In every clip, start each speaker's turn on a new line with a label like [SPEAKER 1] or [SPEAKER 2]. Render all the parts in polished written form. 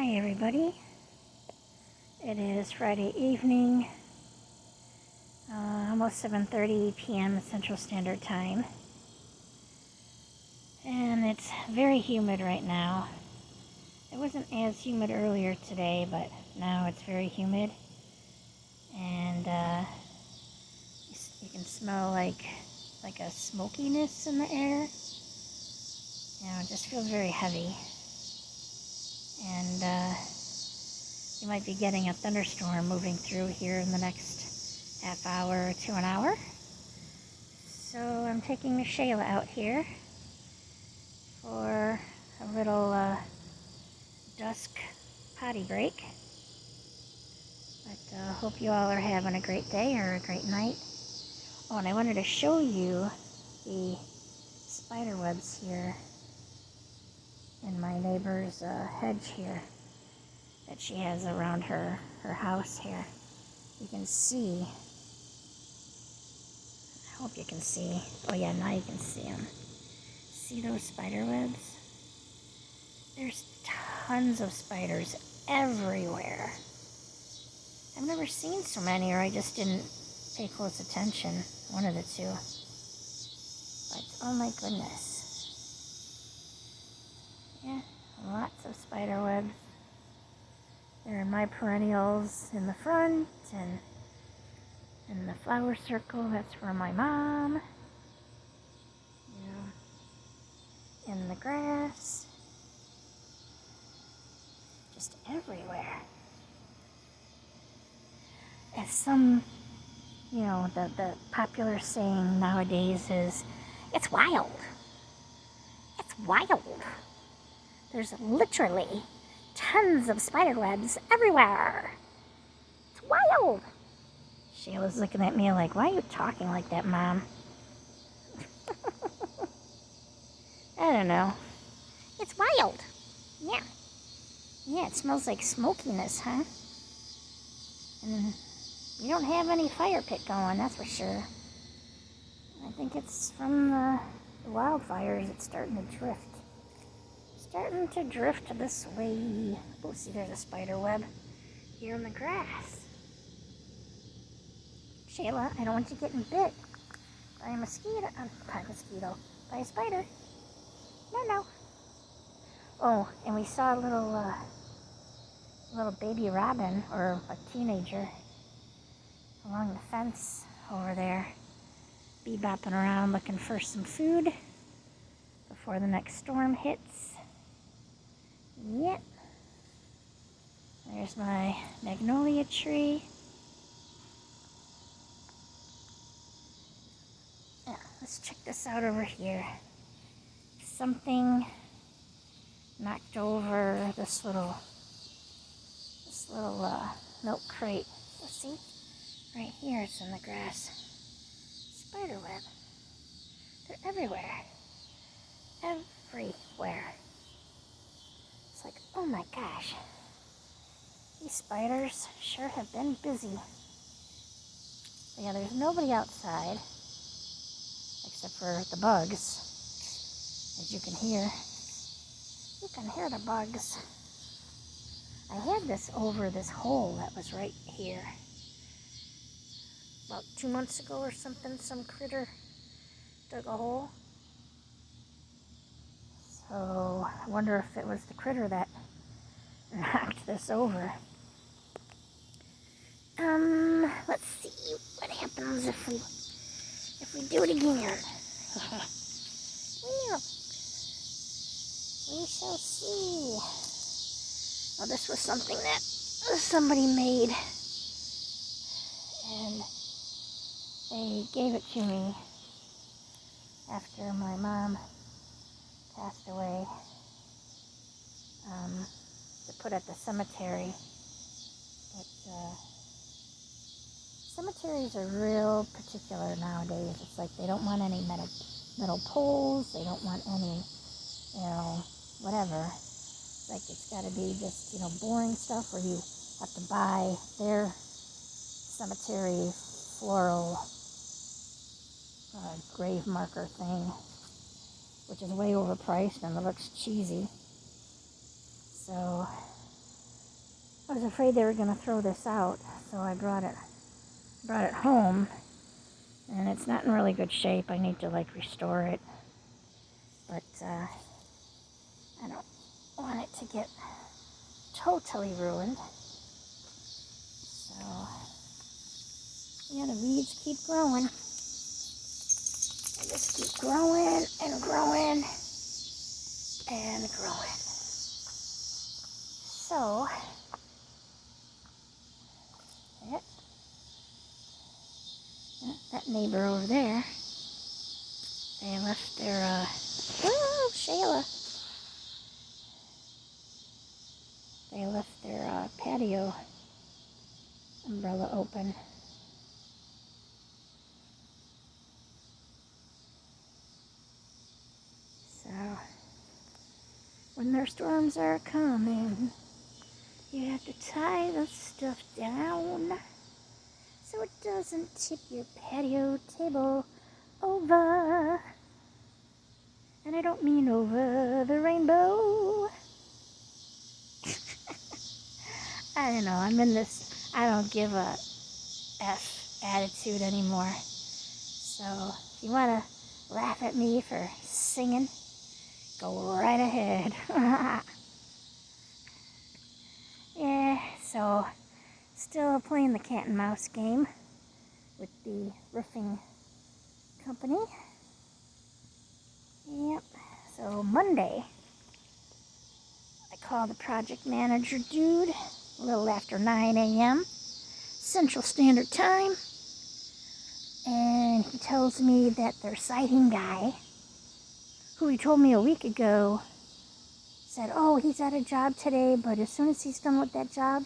[SPEAKER 1] Hi everybody, it is Friday evening, almost 7:30 p.m. Central Standard Time, and it's very humid right now. It wasn't as humid earlier today, but now it's very humid, and you can smell like a smokiness in the air. It just feels very heavy, and you might be getting a thunderstorm moving through here in the next half hour to an hour. So I'm taking Shayla out here for a little dusk potty break. But hope you all are having a great day or a great night. Oh, and I wanted to show you the spider webs here in my neighbor's hedge here that she has around her house here. You can see, I hope you can see. Oh yeah, now you can see them. See those spider webs? There's tons of spiders everywhere. I've never seen so many, or I just didn't pay close attention. One of the two. But oh my goodness. Yeah, lots of spider webs. They're in my perennials in the front, and in the flower circle, that's for my mom. In the grass. Just everywhere. As some, the popular saying nowadays is, it's wild. It's wild. There's literally tons of spider webs everywhere. It's wild. Shayla's looking at me like, why are you talking like that, Mom? I don't know. It's wild. Yeah. Yeah, it smells like smokiness, huh? And you don't have any fire pit going, that's for sure. I think it's from the wildfires. It's starting to drift. Starting to drift this way. Oh, see, there's a spider web here in the grass. Shayla, I don't want you getting bit by a mosquito. By a spider. No. Oh, and we saw a little baby robin, or a teenager, along the fence over there, bebopping around looking for some food before the next storm hits. Yep. There's my magnolia tree. Yeah, let's check this out over here. Something knocked over this little milk crate. Let's see. Right here, it's in the grass. Spider web. They're everywhere. Everywhere. It's like, oh my gosh. These spiders sure have been busy. But yeah, there's nobody outside except for the bugs. As you can hear. You can hear the bugs. I had this over this hole that was right here. About 2 months ago or something, some critter dug a hole. So I wonder if it was the critter that knocked this over. Let's see what happens if we do it again. We shall see. Well, this was something that somebody made, and they gave it to me after my mom passed away, to put at the cemetery. But cemeteries are real particular nowadays. It's like they don't want any metal poles. They don't want any, whatever. It's like it's got to be just, boring stuff where you have to buy their cemetery floral grave marker thing, which is way overpriced and it looks cheesy. So I was afraid they were going to throw this out, so I brought it home, and it's not in really good shape. I need to like restore it, but I don't want it to get totally ruined. So yeah, the weeds keep growing. They just keep growing and growing and growing. So that neighbor over there, they left their oh, Shayla. They left their patio umbrella open. So when their storms are coming, you have to tie the stuff down so it doesn't tip your patio table over. And I don't mean over the rainbow. I don't know, I'm in this I don't give a F attitude anymore. So if you want to laugh at me for singing, go right ahead. Yeah, so still playing the cat and mouse game with the roofing company. Yep, so Monday, I called the project manager dude a little after 9 a.m. Central Standard Time, and he tells me that their siding guy, who he told me a week ago, said, oh, he's at a job today, but as soon as he's done with that job,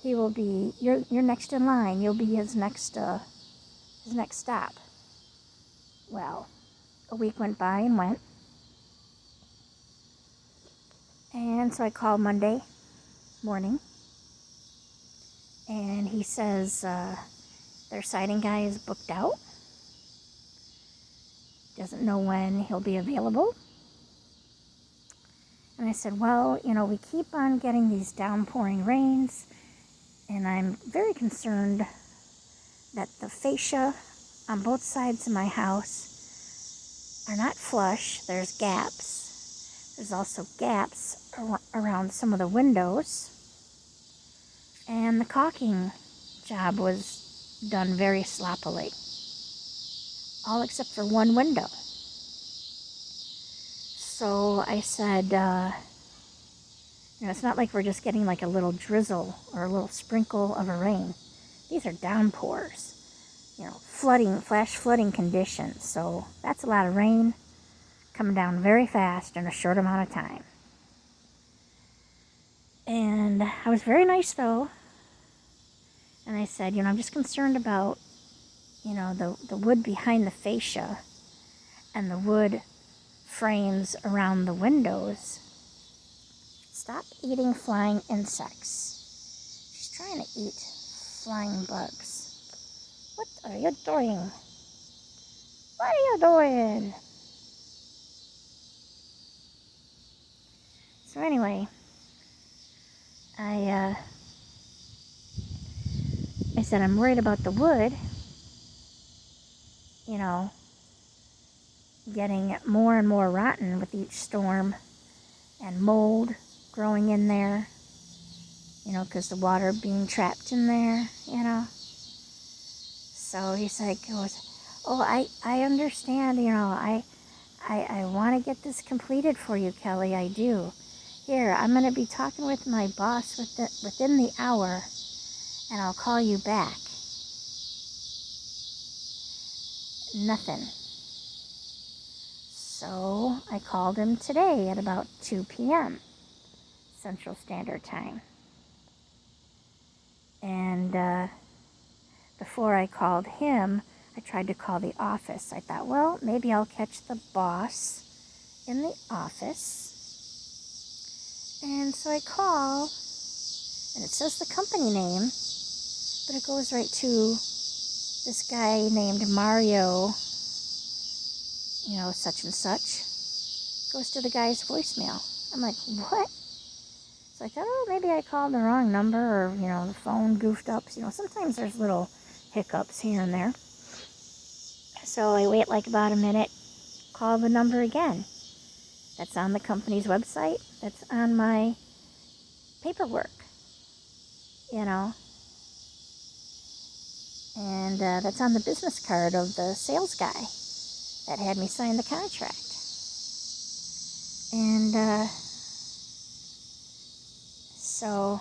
[SPEAKER 1] he will be, you're next in line. You'll be his next stop. Well, a week went by and went. And so I called Monday morning, and he says their siding guy is booked out. Doesn't know when he'll be available. And I said, well, you know, we keep on getting these downpouring rains, and I'm very concerned that the fascia on both sides of my house are not flush. There's gaps. There's also gaps around some of the windows. And the caulking job was done very sloppily, all except for one window. So I said, it's not like we're just getting like a little drizzle or a little sprinkle of a rain. These are downpours, flash flooding conditions. So that's a lot of rain coming down very fast in a short amount of time. And I was very nice though. And I said, I'm just concerned about, the wood behind the fascia and the wood frames around the windows. Stop eating flying insects. She's trying to eat flying bugs. What are you doing? What are you doing? So anyway, I said I'm worried about the wood, getting more and more rotten with each storm, and mold growing in there, because the water being trapped in there, So he's like, oh, I understand, I want to get this completed for you, Kelly, I do. Here, I'm going to be talking with my boss within the hour, and I'll call you back. Nothing. So I called him today at about 2 p.m. Central Standard Time. And before I called him, I tried to call the office. I thought, well, maybe I'll catch the boss in the office. And so I call, and it says the company name, but it goes right to this guy named Mario, such and such. Goes to the guy's voicemail. I'm like, what? So I thought, oh, maybe I called the wrong number, or, the phone goofed up. Sometimes there's little hiccups here and there. So I wait like about a minute, call the number again. That's on the company's website. That's on my paperwork, and that's on the business card of the sales guy that had me sign the contract. And so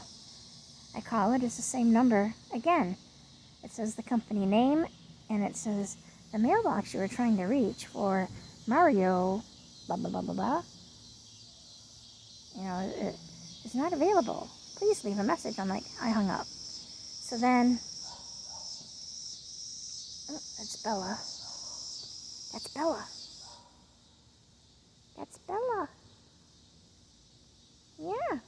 [SPEAKER 1] I call it. It's the same number again. It says the company name, and it says the mailbox you were trying to reach for Mario, blah, blah, blah, blah, blah. It's not available. Please leave a message. I'm like, I hung up. So then, oh, that's Bella. That's Bella. That's Bella. Yeah.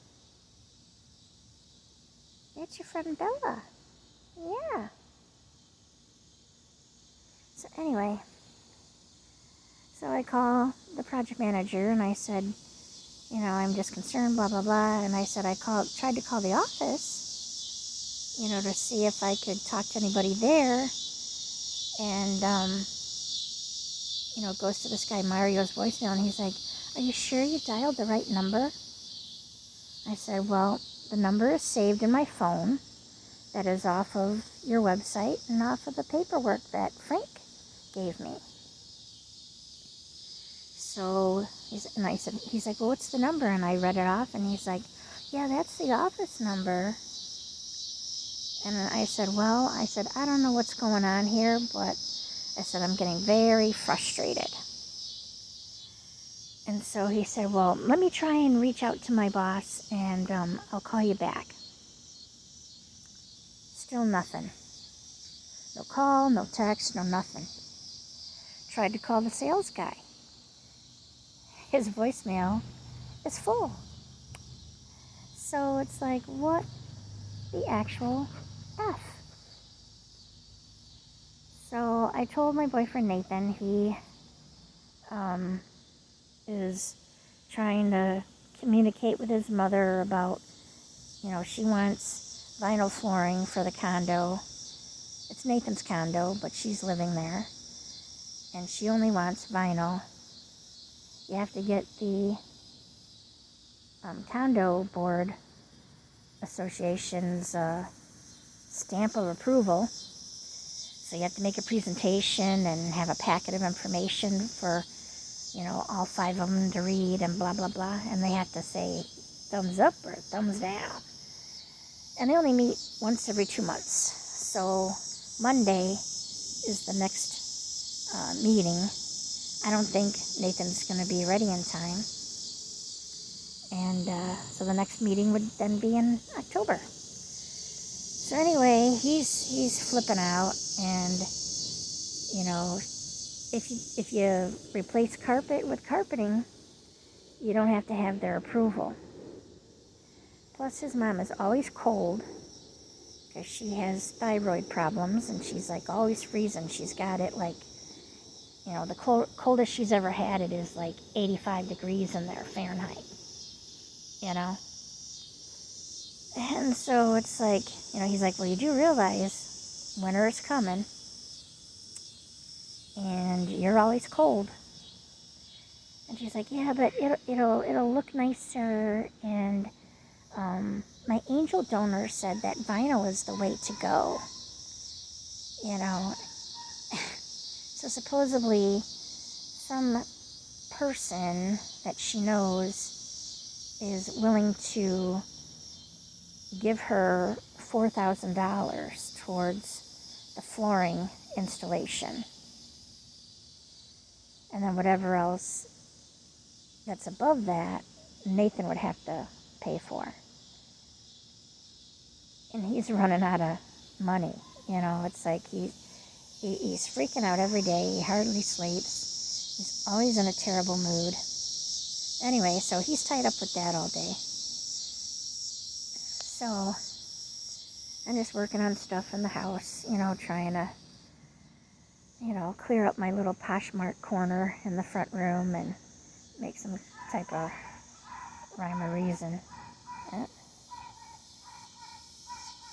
[SPEAKER 1] That's your friend Bella. Yeah. So anyway, so I call the project manager and I said, I'm just concerned, blah, blah, blah. And I said tried to call the office, to see if I could talk to anybody there. And, it goes to this guy Mario's voicemail, and he's like, are you sure you dialed the right number? I said, well, the number is saved in my phone. That is off of your website and off of the paperwork that Frank gave me. So he's like, well, what's the number? And I read it off, and he's like, yeah, that's the office number. And I said, I don't know what's going on here, but I said, I'm getting very frustrated. And so he said, well, let me try and reach out to my boss, and I'll call you back. Still nothing. No call, no text, no nothing. Tried to call the sales guy. His voicemail is full. So it's like, what the actual F? So I told my boyfriend Nathan. He is trying to communicate with his mother about, she wants vinyl flooring for the condo. It's Nathan's condo, but she's living there. And she only wants vinyl. You have to get the condo board association's stamp of approval. So you have to make a presentation and have a packet of information for, all 5 of them to read and blah, blah, blah. And they have to say thumbs up or thumbs down. And they only meet once every 2 months. So Monday is the next meeting. I don't think Nathan's going to be ready in time. And so the next meeting would then be in October. So anyway, he's flipping out, and if you replace carpet with carpeting, you don't have to have their approval. Plus, his mom is always cold because she has thyroid problems, and she's like always freezing. She's got it like, the coldest she's ever had it is like 85 degrees in there Fahrenheit. And so it's like, he's like, well, you do realize winter is coming, and you're always cold. And she's like, yeah, but it'll look nicer, and my angel donor said that vinyl is the way to go. So supposedly some person that she knows is willing to give her $4,000 towards the flooring installation. And then whatever else that's above that, Nathan would have to pay for. And he's running out of money. It's like he's freaking out every day. He hardly sleeps. He's always in a terrible mood. Anyway, so he's tied up with that all day. So I'm just working on stuff in the house, trying to, clear up my little Poshmark corner in the front room and make some type of rhyme or reason.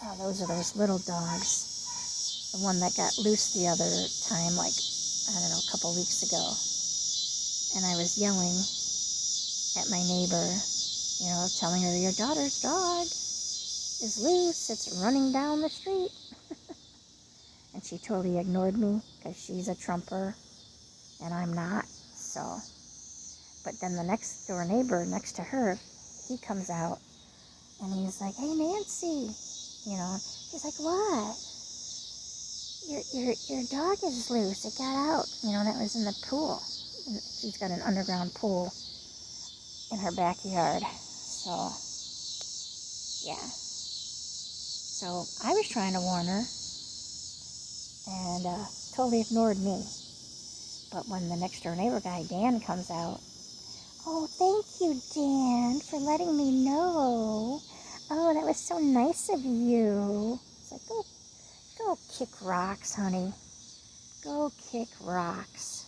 [SPEAKER 1] Oh, those are those little dogs. The one that got loose the other time, like, I don't know, a couple weeks ago. And I was yelling at my neighbor, you know, telling her, your daughter's dog is loose. It's running down the street. And she totally ignored me because she's a trumper and I'm not. So, but then the next door neighbor next to her, he comes out and he's like, hey, Nancy, you know, he's like, what? Your dog is loose. It got out. You know, that was in the pool. And she's got an underground pool in her backyard. So, yeah. So I was trying to warn her and totally ignored me. But when the next door neighbor guy, Dan, comes out, oh, thank you, Dan, for letting me know. Oh, that was so nice of you. It's like, go kick rocks, honey. Go kick rocks.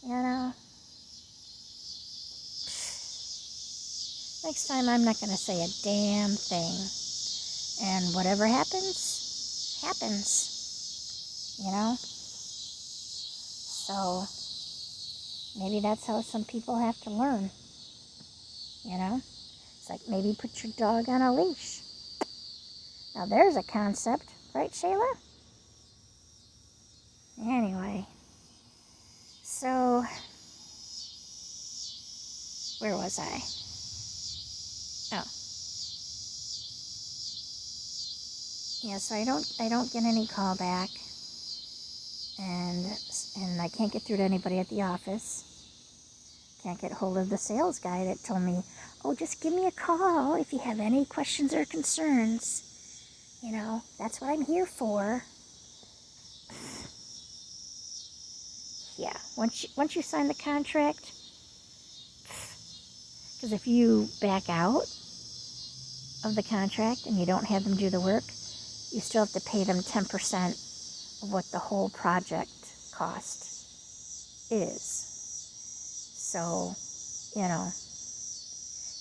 [SPEAKER 1] You know? Next time I'm not going to say a damn thing. And whatever happens, happens. You know? So, maybe that's how some people have to learn. You know? It's like maybe put your dog on a leash. Now there's a concept, right, Shayla? Anyway, so where was I? Oh, yeah. So I don't get any call back, and I can't get through to anybody at the office. Can't get hold of the sales guy that told me, oh, just give me a call if you have any questions or concerns. You know, that's what I'm here for. Yeah, once you sign the contract, because if you back out of the contract and you don't have them do the work, you still have to pay them 10% of what the whole project cost is. So, you know,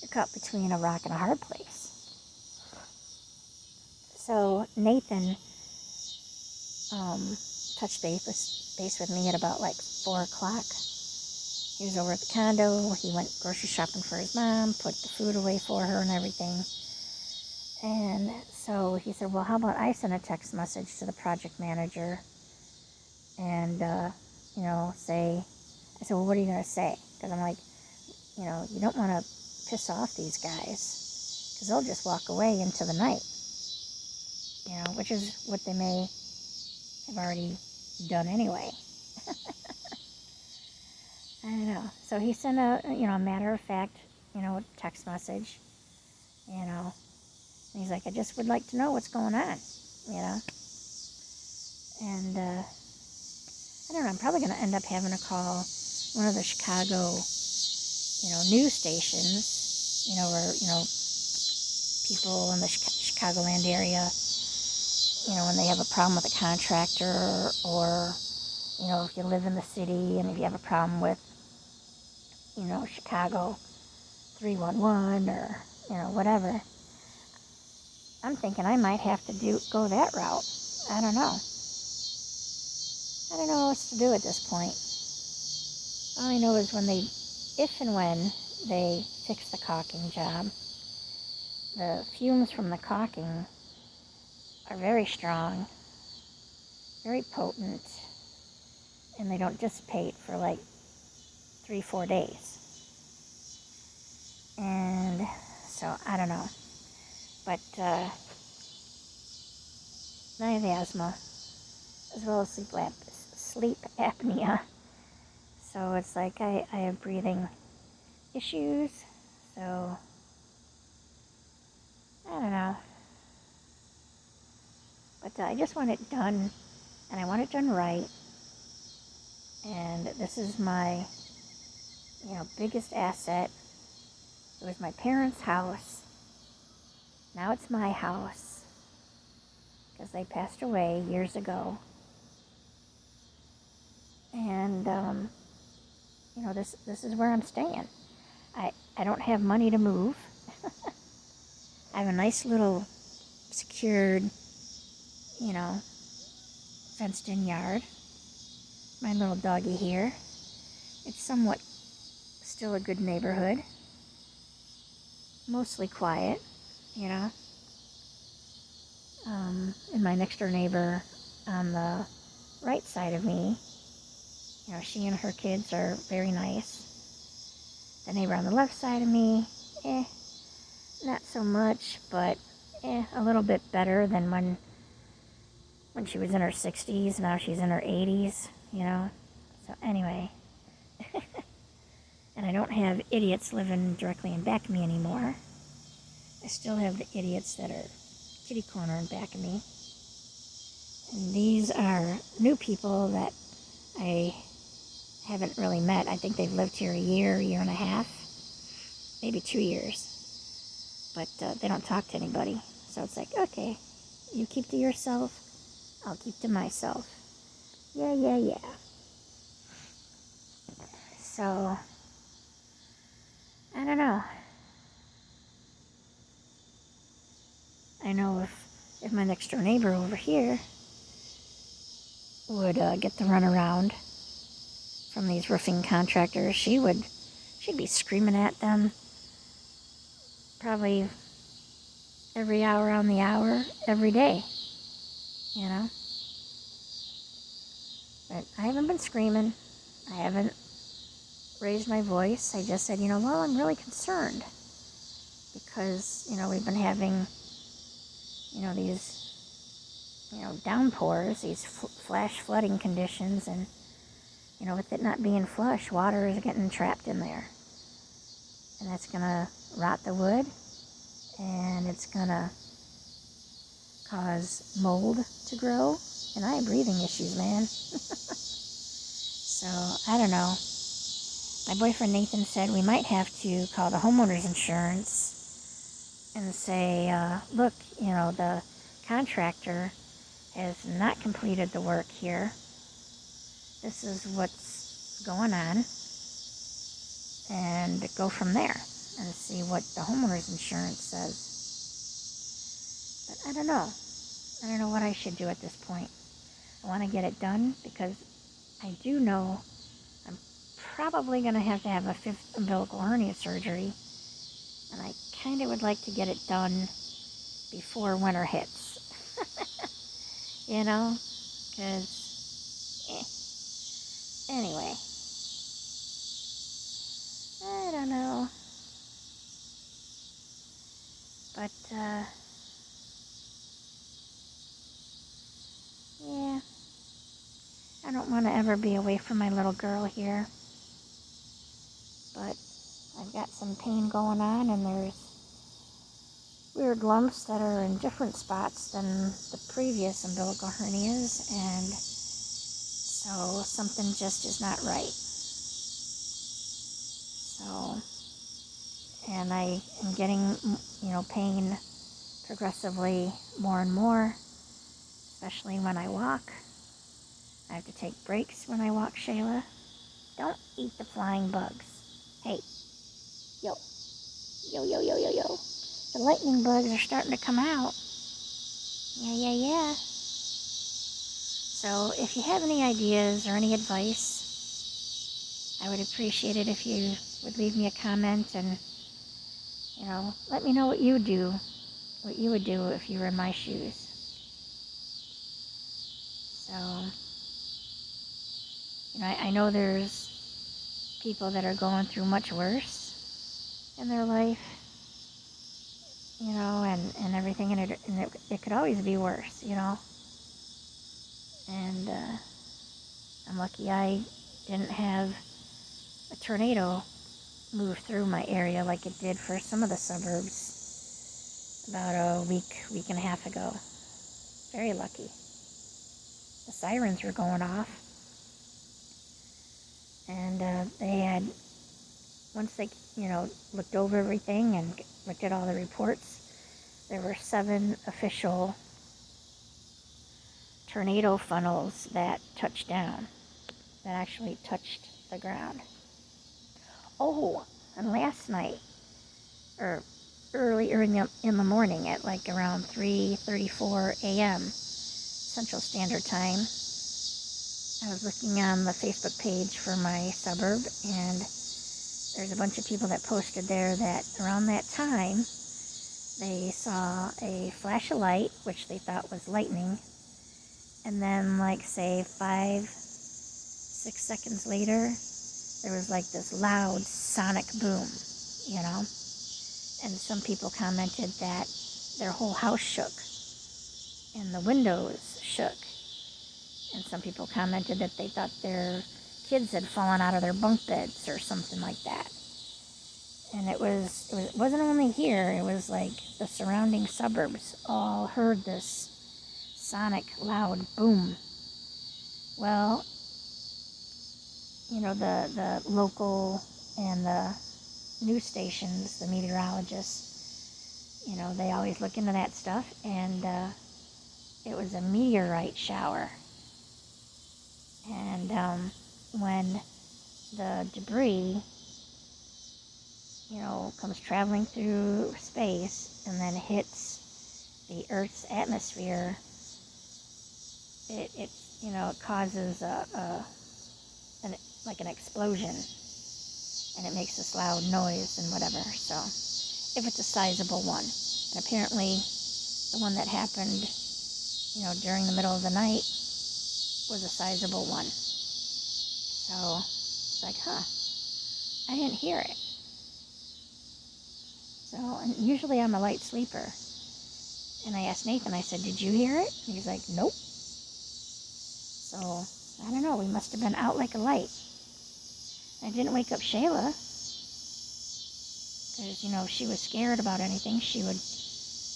[SPEAKER 1] you're caught between a rock and a hard place. So Nathan touched base with me at about like 4 o'clock. He was over at the condo. He went grocery shopping for his mom, put the food away for her and everything. And so he said, well, how about I send a text message to the project manager and, you know, say, I said, well, what are you going to say? Because I'm like, you know, you don't want to piss off these guys because they'll just walk away into the night, you know, which is what they may have already done anyway. I don't know. So he sent a, you know, a matter of fact, you know, text message, you know. And he's like, I just would like to know what's going on, you know. And I don't know, I'm probably going to end up having to call one of the Chicago, you know, news stations, you know, where, you know, people in the Chicagoland area, you know, when they have a problem with a contractor or, you know, if you live in the city and if you have a problem with, you know, Chicago 311 or, you know, whatever. I'm thinking I might have to go that route. I don't know. I don't know what to do at this point. All I know is if and when they fix the caulking job, the fumes from the caulking are very strong, very potent, and they don't dissipate for like 3-4 days. And so, I don't know. But I have asthma, as well as sleep apnea. So it's like I have breathing issues. So, I don't know. But I just want it done, and I want it done right. And this is my, you know, biggest asset. It was my parents' house. Now it's my house, because they passed away years ago. And, you know, this is where I'm staying. I don't have money to move. I have a nice little secured fenced in yard. My little doggy here. It's somewhat still a good neighborhood. Mostly quiet, And my next door neighbor on the right side of me, she and her kids are very nice. The neighbor on the left side of me, not so much, but a little bit better than when she was in her 60s. Now she's in her 80s, So anyway, and I don't have idiots living directly in back of me anymore. I still have the idiots that are kitty corner in back of me. And these are new people that I haven't really met. I think they've lived here a year and a half, maybe 2 years. But they don't talk to anybody. So it's like, okay, you keep to yourself, I'll keep to myself. Yeah. So, I don't know. I know if my next door neighbor over here would get the runaround from these roofing contractors, she'd be screaming at them probably every hour on the hour, every day, But I haven't been screaming. I haven't raised my voice. I just said, well, I'm really concerned because, we've been having, these, downpours, these flash flooding conditions, and, with it not being flush, water is getting trapped in there. And that's going to rot the wood, and it's going to cause mold to grow, and I have breathing issues, man. So, I don't know. My boyfriend Nathan said we might have to call the homeowner's insurance and say, look, the contractor has not completed the work here. This is what's going on. And go from there and see what the homeowner's insurance says. But I don't know. I don't know what I should do at this point. I want to get it done because I do know I'm probably going to have a 5th umbilical hernia surgery. And I kind of would like to get it done before winter hits. Because, anyway. I don't know. But, yeah. I don't want to ever be away from my little girl here. But I've got some pain going on, and there's weird lumps that are in different spots than the previous umbilical hernias, and so something just is not right. So, and I am getting, pain progressively more and more, especially when I walk. I have to take breaks when I walk, Shayla. Don't eat the flying bugs. Hey, yo. The lightning bugs are starting to come out. Yeah. So if you have any ideas or any advice, I would appreciate it if you would leave me a comment and, let me know what you would do if you were in my shoes. So, I know there's people that are going through much worse in their life, and everything, and it could always be worse, And I'm lucky I didn't have a tornado move through my area like it did for some of the suburbs about a week and a half ago. Very lucky. The sirens were going off, and they had, once they, looked over everything and looked at all the reports, there were 7 official tornado funnels that touched down, that actually touched the ground. Oh, and last night, or earlier in the morning at like around 3:34 a.m., Central Standard Time. I was looking on the Facebook page for my suburb, and there's a bunch of people that posted there that around that time they saw a flash of light, which they thought was lightning, and then like say 5-6 seconds later there was like this loud sonic boom, you know. And some people commented that their whole house shook and the windows shook. And some people commented that they thought their kids had fallen out of their bunk beds or something like that. And it wasn't only here, it was like the surrounding suburbs all heard this sonic loud boom. Well, you know, the local and the news stations, the meteorologists, you know, they always look into that stuff, and it was a meteorite shower. And when the debris, you know, comes traveling through space and then hits the Earth's atmosphere, it you know, it causes like an explosion, and it makes this loud noise and whatever. So if it's a sizable one, and apparently the one that happened, you know, during the middle of the night was a sizable one. So it's like, I didn't hear it. So, and usually I'm a light sleeper. And I asked Nathan, I said, did you hear it? And he's like, nope. So, I don't know, we must have been out like a light. I didn't wake up Shayla, because, you know, if she was scared about anything, she would,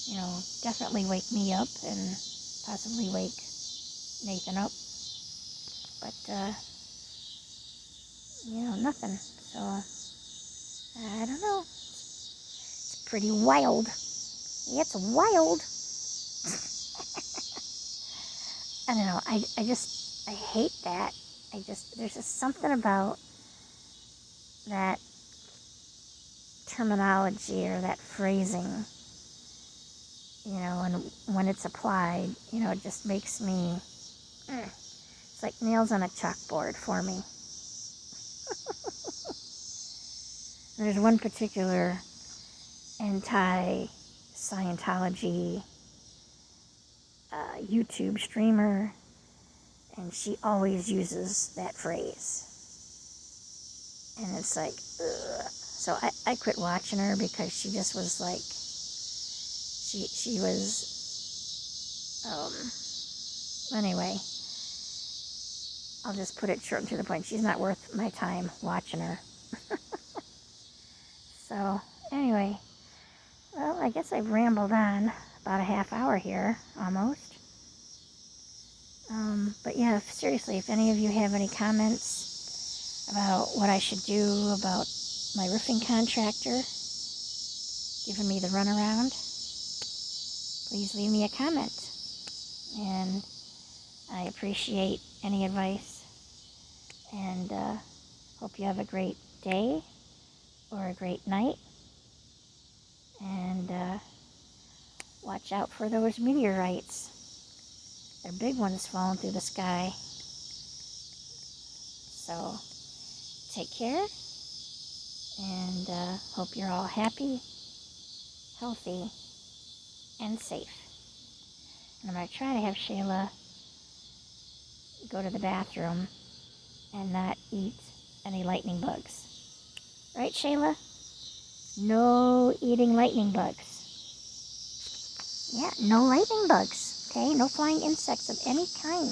[SPEAKER 1] you know, definitely wake me up and possibly wake Nathan up. But, you know, nothing. So, I don't know. It's pretty wild. It's wild. I don't know. I hate that. There's just something about that terminology or that phrasing, you know, and when it's applied, you know, it just makes me, it's like nails on a chalkboard for me. There's one particular anti-Scientology YouTube streamer, and she always uses that phrase. And it's like, ugh. So I quit watching her because she just was like, she was, anyway, I'll just put it short and to the point. She's not worth my time watching her. So, anyway, well, I guess I've rambled on about a half hour here, almost. But yeah, seriously, if any of you have any comments about what I should do about my roofing contractor giving me the runaround, please leave me a comment. And I appreciate any advice. And hope you have a great day or a great night. And watch out for those meteorites. They're big ones falling through the sky. So take care, and hope you're all happy, healthy, and safe. And I'm going to try to have Shayla go to the bathroom and not eat any lightning bugs. Right, Shayla? No eating lightning bugs. Yeah, no lightning bugs. Okay, no flying insects of any kind.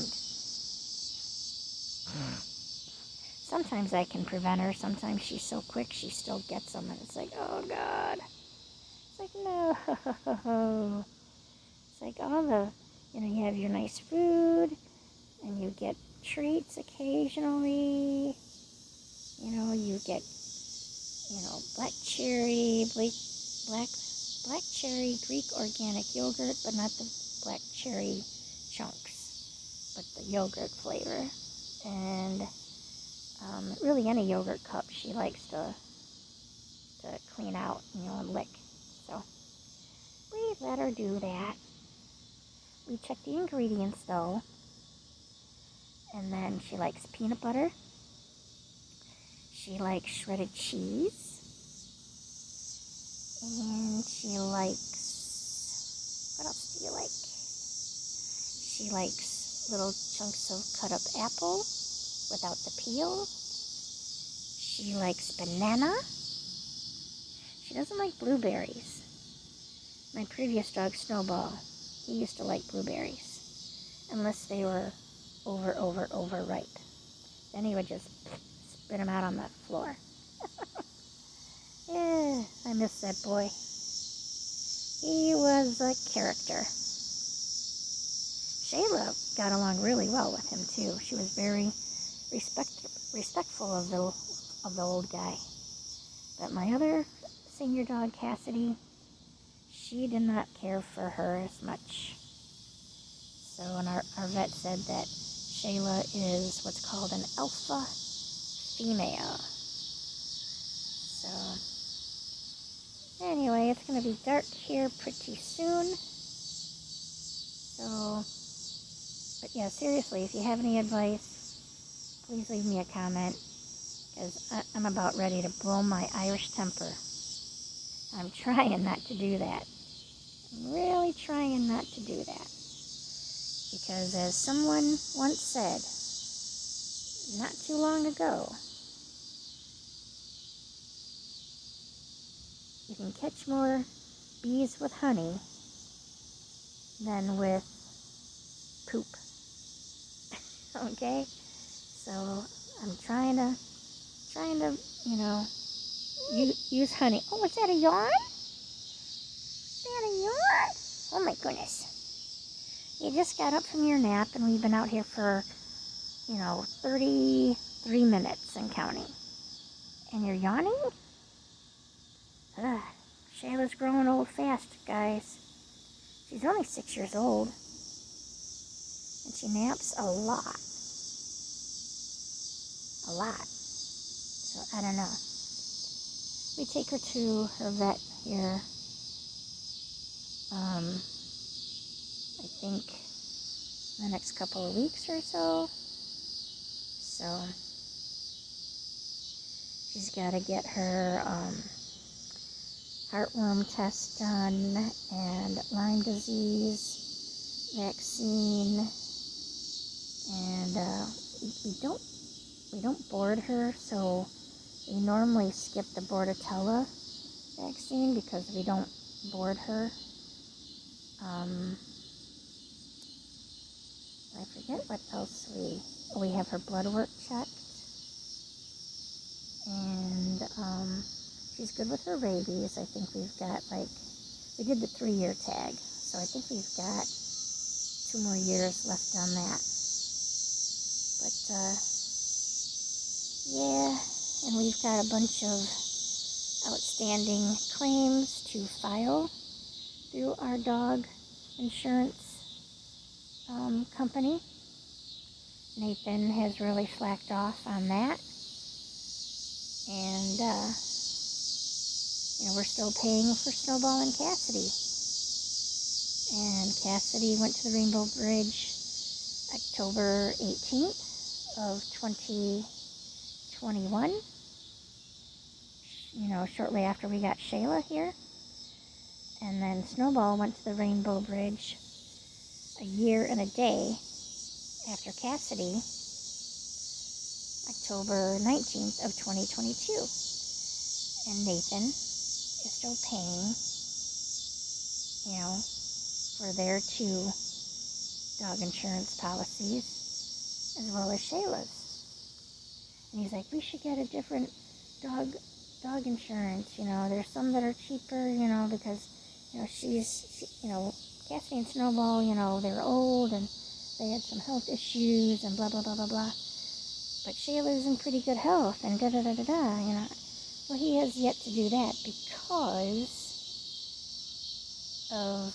[SPEAKER 1] Sometimes I can prevent her. Sometimes she's so quick she still gets them. And it's like, oh, God. It's like, no. It's like all the, you know, you have your nice food. And you get treats occasionally. You know, you get, you know, black cherry Greek organic yogurt, but not the black cherry chunks, but the yogurt flavor. And really any yogurt cup she likes to clean out, you know, and lick. So we let her do that. We check the ingredients though. And then she likes peanut butter. She likes shredded cheese. And she likes, what else do you like? She likes little chunks of cut up apple without the peel. She likes banana. She doesn't like blueberries. My previous dog, Snowball, he used to like blueberries. Unless they were overripe. Then he would just spit them out on the floor. Yeah, I miss that boy. He was a character. Shayla got along really well with him too. She was very respectful of the old guy. But my other senior dog, Cassidy, she did not care for her as much. So and our vet said that Shayla is what's called an alpha female. So anyway, it's going to be dark here pretty soon. So, but yeah, seriously, if you have any advice, please leave me a comment, because I'm about ready to blow my Irish temper. I'm trying not to do that. I'm really trying not to do that. Because as someone once said, not too long ago, you can catch more bees with honey than with poop. Okay? So I'm trying to, use honey. Oh, is that a yawn? Is that a yawn? Oh my goodness. You just got up from your nap and we've been out here for, 33 minutes and counting. And you're yawning? Ugh. Shayla's growing old fast, guys. She's only 6 years old. And she naps a lot. A lot. So, I don't know. We take her to her vet here. I think the next couple of weeks or so. So, she's got to get her heartworm test done and Lyme disease vaccine, and we don't board her, so we normally skip the Bordetella vaccine because we don't board her. I forget what else we have her blood work checked, and she's good with her rabies. I think we've got we did the 3-year tag, so I think we've got 2 more years left on that. But yeah, and we've got a bunch of outstanding claims to file through our dog insurance company. Nathan has really slacked off on that, and we're still paying for Snowball and Cassidy. And Cassidy went to the Rainbow Bridge October 18th of 2021, shortly after we got Shayla here. And then Snowball went to the Rainbow Bridge a year and a day after Cassidy, October 19th of 2022. And Nathan is still paying, for their 2 dog insurance policies, as well as Shayla's. And he's like, we should get a different dog insurance. There's some that are cheaper, because, Cassidy and Snowball, they're old and they had some health issues and blah, blah, blah, blah, blah. But Shayla's in pretty good health and da-da-da-da-da, Well, he has yet to do that because of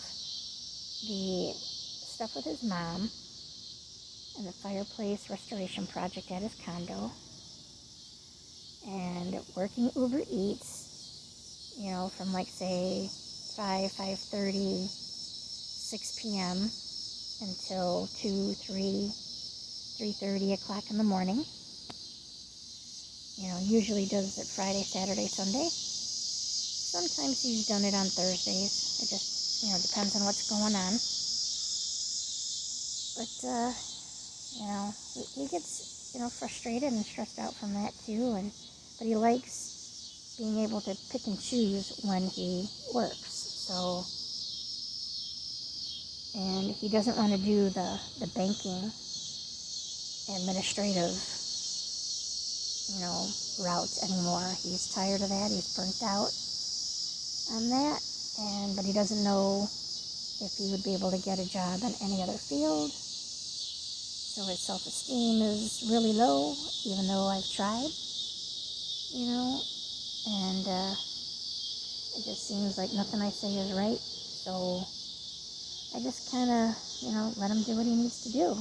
[SPEAKER 1] the stuff with his mom and the fireplace restoration project at his condo, and working Uber Eats, from say 5:30, 6 p.m. until 2, 3, 3:30 o'clock in the morning. You know, usually does it Friday, Saturday, Sunday. Sometimes he's done it on Thursdays. It just, you know, depends on what's going on. But, you know, he gets, you know, frustrated and stressed out from that too. But he likes being able to pick and choose when he works. So, and he doesn't want to do the banking administrative, you know, route anymore. He's tired of that. He's burnt out on that. But he doesn't know if he would be able to get a job in any other field. So his self-esteem is really low, even though I've tried, you know. And it just seems like nothing I say is right. So I just kind of, you know, let him do what he needs to do.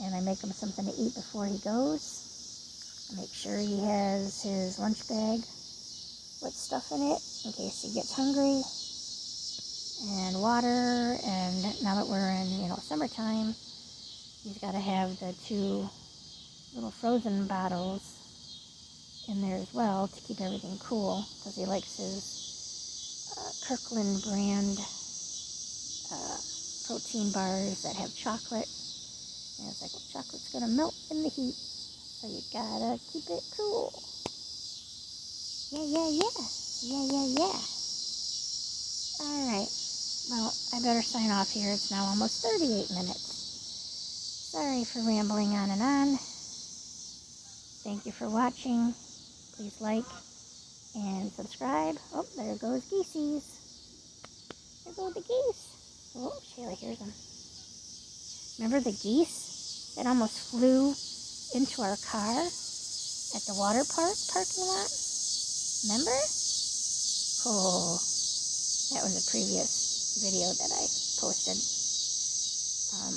[SPEAKER 1] And I make him something to eat before he goes. I make sure he has his lunch bag with stuff in it in case he gets hungry. And water. And now that we're in, you know, summertime, he's got to have the 2 little frozen bottles in there as well to keep everything cool, because he likes his Kirkland brand protein bars that have chocolate. And it's like, well, chocolate's going to melt in the heat, so you gotta keep it cool. Yeah. Alright, well, I better sign off here. It's now almost 38 minutes. Sorry for rambling on and on. Thank you for watching. Please like and subscribe. Oh, there goes geesies. There go the geese. Oh, Shayla hears them. Remember the geese that almost flew into our car at the water park parking lot? Remember? Oh, that was a previous video that I posted. I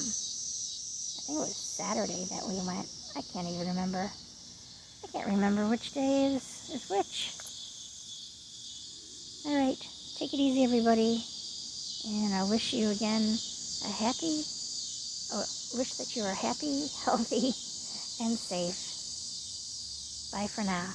[SPEAKER 1] think it was Saturday that we went. I can't even remember. I can't remember which day is which. Alright, take it easy, everybody. And I wish you again wish that you are happy, healthy, and safe. Bye for now.